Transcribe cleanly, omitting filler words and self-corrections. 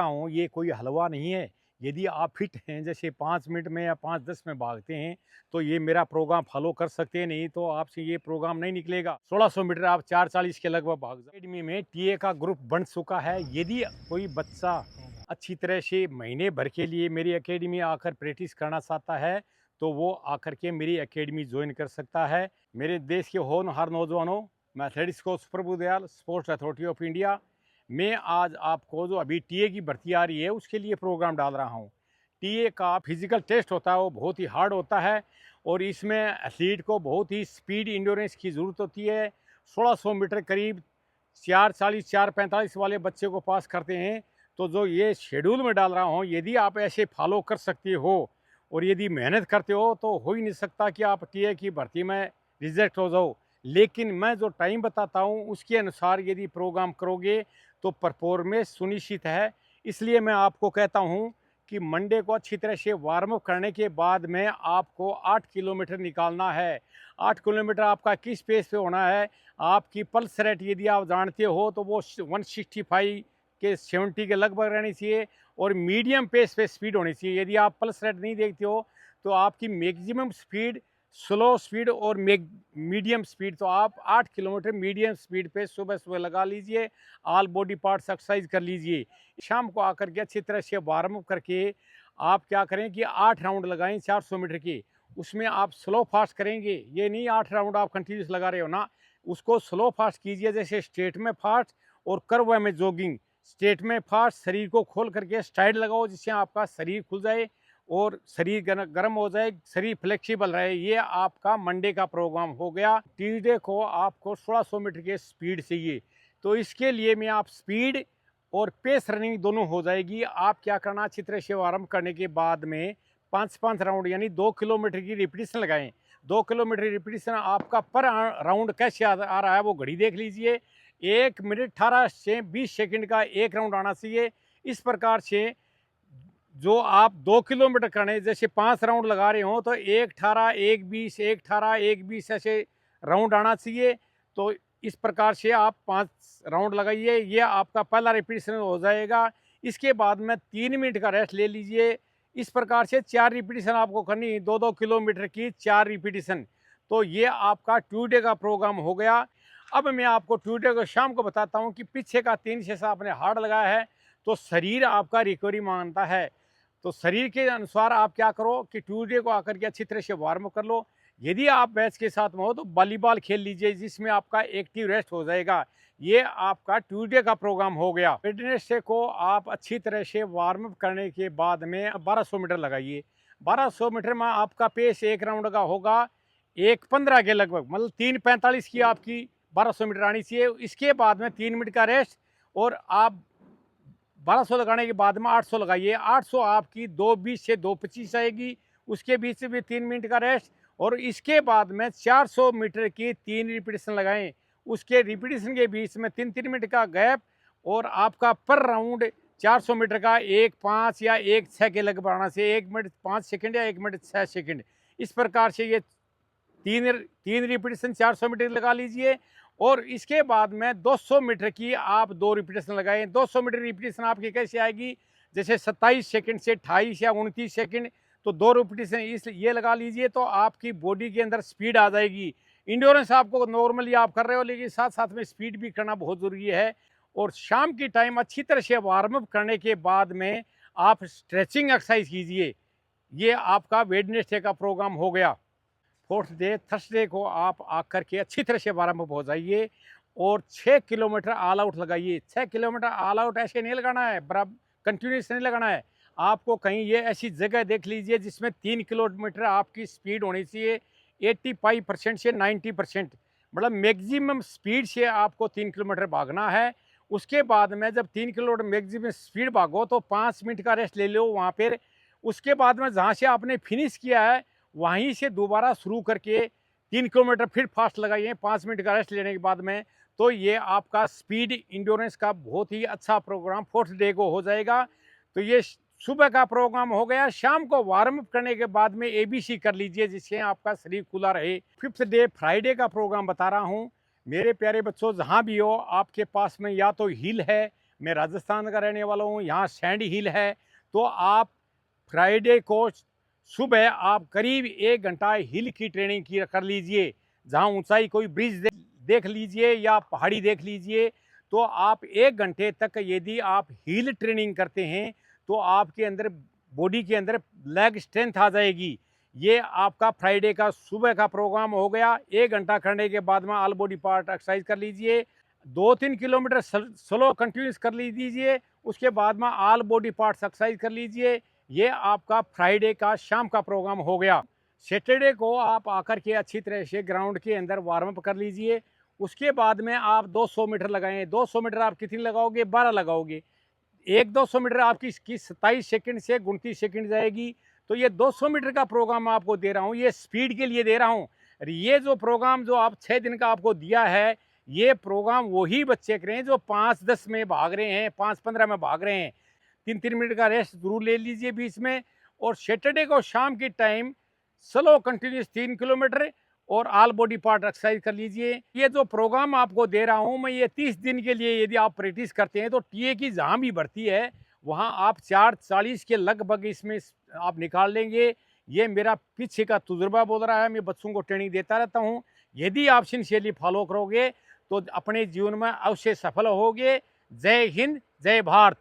हूँ, ये कोई हलवा नहीं है। यदि आप फिट हैं, जैसे 5 मिनट में या 5-10 में भागते हैं, तो ये मेरा प्रोग्राम फ़ॉलो कर सकते हैं, नहीं तो आपसे ये प्रोग्राम नहीं निकलेगा। 1600 मीटर आप 4:40 के लगभग भाग जाओ। अकेडमी में टीए का ग्रुप बन चुका है। यदि कोई बच्चा अच्छी तरह से महीने भर के लिए मेरी अकेडमी आकर प्रैक्टिस करना चाहता है, तो वो आकर के मेरी अकेडमी जॉइन कर सकता है। मेरे देश के होनहार नौजवानों, मैं athletics coach Prabhu Dayal, sports authority of India, मैं आज आपको जो अभी टीए की भर्ती आ रही है उसके लिए प्रोग्राम डाल रहा हूँ। टीए का फिजिकल टेस्ट होता है, वो बहुत ही हार्ड होता है और इसमें एथलीट को बहुत ही स्पीड इंड्योरेंस की ज़रूरत होती है। 1600 मीटर करीब 4:40 4:45 वाले बच्चे को पास करते हैं। तो जो ये शेड्यूल में डाल रहा हूँ, यदि आप ऐसे फॉलो कर सकते हो और यदि मेहनत करते हो, तो हो ही नहीं सकता कि आप टीए की भर्ती में रिजेक्ट हो जाओ। लेकिन मैं जो टाइम बताता हूँ उसके अनुसार यदि प्रोग्राम करोगे तो परफॉर्मेंस सुनिश्चित है। इसलिए मैं आपको कहता हूँ कि मंडे को अच्छी तरह से वार्म अप करने के बाद में आपको 8 किलोमीटर निकालना है। 8 किलोमीटर आपका किस पेस पे होना है? आपकी पल्स रेट यदि आप जानते हो तो वो 165 के 70 के लगभग रहनी चाहिए और मीडियम पेस पे स्पीड होनी चाहिए। यदि आप पल्स रेट नहीं देखते हो तो आपकी मैक्सिमम स्पीड, स्लो स्पीड और मीडियम स्पीड, तो आप 8 किलोमीटर मीडियम स्पीड पे सुबह-सुबह लगा लीजिए। ऑल बॉडी पार्ट्स एक्सरसाइज कर लीजिए। शाम को आकर के अच्छी तरह से वार्म अप करके आप क्या करें कि 8 राउंड लगाएँ 400 मीटर के। उसमें आप स्लो फास्ट करेंगे। ये नहीं 8 राउंड आप कंटिन्यूअस लगा रहे हो ना, उसको स्लो फास्ट कीजिए, जैसे स्ट्रेट में फास्ट और कर्व में जॉगिंग। स्ट्रेट में फास्ट, शरीर को खोल करके स्ट्राइड लगाओ जिससे आपका शरीर खुल जाए और शरीर गर्म हो जाए, शरीर फ्लेक्सिबल रहे। ये आपका मंडे का प्रोग्राम हो गया। ट्यूसडे को आपको 1600 मीटर की स्पीड चाहिए, तो इसके लिए मैं आप स्पीड और पेस रनिंग दोनों हो जाएगी। आप क्या करना, अच्छी तरह से आरम्भ करने के बाद में 5-5 राउंड यानी 2 किलोमीटर की रिपीटिशन लगाएं। 2 किलोमीटर रिपीटिशन आपका पर राउंड कैसे आ रहा है वो घड़ी देख लीजिए। 1 मिनट 18 से 20 सेकंड का एक राउंड आना चाहिए। इस प्रकार से जो आप 2 किलोमीटर करने, जैसे 5 राउंड लगा रहे हो तो 1:18, 1:20, 1:18, 1:20 ऐसे राउंड आना चाहिए। तो इस प्रकार से आप 5 राउंड लगाइए, ये आपका पहला रिपीटिशन हो जाएगा। इसके बाद में 3 मिनट का रेस्ट ले लीजिए। इस प्रकार से 4 रिपीटिशन आपको करनी है, 2-2 किलोमीटर की 4 रिपीटिशन। तो ये आपका ट्यूसडे का प्रोग्राम हो गया। अब मैं आपको ट्यूसडे को शाम को बताता हूँ कि पीछे का 3 सेशन आपने हार्ड लगाया है, तो शरीर आपका रिकवरी मांगता है। तो शरीर के अनुसार आप क्या करो कि ट्यूसडे को आकर के अच्छी तरह से वार्म कर लो। यदि आप बैच के साथ में हो तो वॉलीबॉल खेल लीजिए, जिसमें आपका एक्टिव रेस्ट हो जाएगा। ये आपका ट्यूसडे का प्रोग्राम हो गया। वेडनेसडे को आप अच्छी तरह से वार्म अप करने के बाद में 1200 मीटर लगाइए। 1200 मीटर में आपका पेस एक राउंड का होगा 1:15 के लगभग, मतलब 3:45 की आपकी 1200 मीटर आनी चाहिए। इसके बाद में 3 मिनट का रेस्ट और आप 1200 लगाने के बाद में 800 लगाइए। 800 आपकी 2:20 से 2:25 आएगी। उसके बीच से भी 3 मिनट का रेस्ट और इसके बाद में 400 मीटर की 3 रिपीटिशन लगाएं। उसके रिपीटिशन के बीच में 3-3 मिनट का गैप और आपका पर राउंड 400 मीटर का 1:05 या 1:06 के लगभग आना चाहिए। 1 मिनट 5 सेकंड या 1 मिनट 6 सेकंड। इस प्रकार से ये तीन तीन रिपीटिशन 400 मीटर लगा लीजिए और इसके बाद में 200 मीटर की आप 2 रिपीटिशन लगाएं। 200 मीटर रिपीटिशन आपकी कैसे आएगी, जैसे 27 सेकंड से 28 या 29 सेकंड, तो 2 रिपीटिशन इस ये लगा लीजिए, तो आपकी बॉडी के अंदर स्पीड आ जाएगी। इंड्योरेंस आपको नॉर्मली आप कर रहे हो, लेकिन साथ साथ में स्पीड भी करना बहुत ज़रूरी है। और शाम की टाइम अच्छी तरह से वार्म अप करने के बाद में आप स्ट्रेचिंग एक्सरसाइज कीजिए। ये आपका वेडनेसडे का प्रोग्राम हो गया। फोर्थ डे थर्सडे को आप आकर के अच्छी तरह से वार्म अप हो जाइए और 6 किलोमीटर ऑल आउट लगाइए। 6 किलोमीटर ऑल आउट ऐसे नहीं लगाना है, बराबर कंटिन्यूस नहीं लगाना है। आपको कहीं ये ऐसी जगह देख लीजिए जिसमें 3 किलोमीटर आपकी स्पीड होनी चाहिए 85% से 90%, मतलब मैक्सिमम स्पीड से आपको 3 किलोमीटर भागना है। उसके बाद में जब 3 किलोमीटर मैक्सिमम स्पीड भागो तो 5 मिनट का रेस्ट ले लो वहाँ पर। उसके बाद में जहाँ से आपने फिनिश किया है वहीं से दोबारा शुरू करके 3 किलोमीटर फिर फास्ट लगाइए 5 मिनट का रेस्ट लेने के बाद में। तो ये आपका स्पीड इंड्योरेंस का बहुत ही अच्छा प्रोग्राम फोर्थ डे को हो जाएगा। तो ये सुबह का प्रोग्राम हो गया। शाम को वार्म अप करने के बाद में एबीसी कर लीजिए जिससे आपका शरीर खुला रहे। फिफ्थ डे फ्राइडे का प्रोग्राम बता रहा हूँ। मेरे प्यारे बच्चों, जहाँ भी हो आपके पास में या तो हिल है, मैं राजस्थान का रहने वाला हूँ, यहाँ सैंड हिल है। तो आप फ्राइडे को सुबह आप करीब 1 घंटा हिल की ट्रेनिंग की कर लीजिए, जहाँ ऊंचाई कोई ब्रिज देख लीजिए या पहाड़ी देख लीजिए। तो आप 1 घंटे तक यदि आप हिल ट्रेनिंग करते हैं तो आपके अंदर बॉडी के अंदर लेग स्ट्रेंथ आ जाएगी। ये आपका फ्राइडे का सुबह का प्रोग्राम हो गया। 1 घंटा करने के बाद में ऑल बॉडी पार्ट एक्सरसाइज कर लीजिए। 2-3 किलोमीटर स्लो कंटिन्यूस कर लीजिए। उसके बाद में ऑल बॉडी पार्ट्स एक्सरसाइज कर लीजिए। ये आपका फ्राइडे का शाम का प्रोग्राम हो गया। सैटरडे को आप आकर के अच्छी तरह से ग्राउंड के अंदर वार्म अप कर लीजिए। उसके बाद में आप 200 मीटर लगाएं। 200 मीटर आप कितनी लगाओगे? 12 लगाओगे। 1-200 मीटर आपकी 27 सेकंड से 29 सेकंड जाएगी। तो ये 200 मीटर का प्रोग्राम मैं आपको दे रहा हूँ, ये स्पीड के लिए दे रहा हूँ। ये जो प्रोग्राम जो आप 6 दिन का आपको दिया है, ये प्रोग्राम वही बच्चे करें जो 5-10 में भाग रहे हैं, 5-15 में भाग रहे हैं। 3-3 मिनट का रेस्ट जरूर ले लीजिए बीच में। और सैटरडे को शाम के टाइम स्लो कंटिन्यूस 3 किलोमीटर और ऑल बॉडी पार्ट एक्सरसाइज कर लीजिए। ये जो प्रोग्राम आपको दे रहा हूँ मैं, ये 30 दिन के लिए यदि आप प्रैक्टिस करते हैं तो टीए की जहाँ भी भर्ती है वहाँ आप 4:40 के लगभग इसमें आप निकाल लेंगे। ये मेरा पीछे का तजुर्बा बोल रहा है, मैं बच्चों को ट्रेनिंग देता रहता हूँ। यदि आप सिंसियरली फॉलो करोगे तो अपने जीवन में अवश्य सफल होगे। जय हिंद, जय भारत।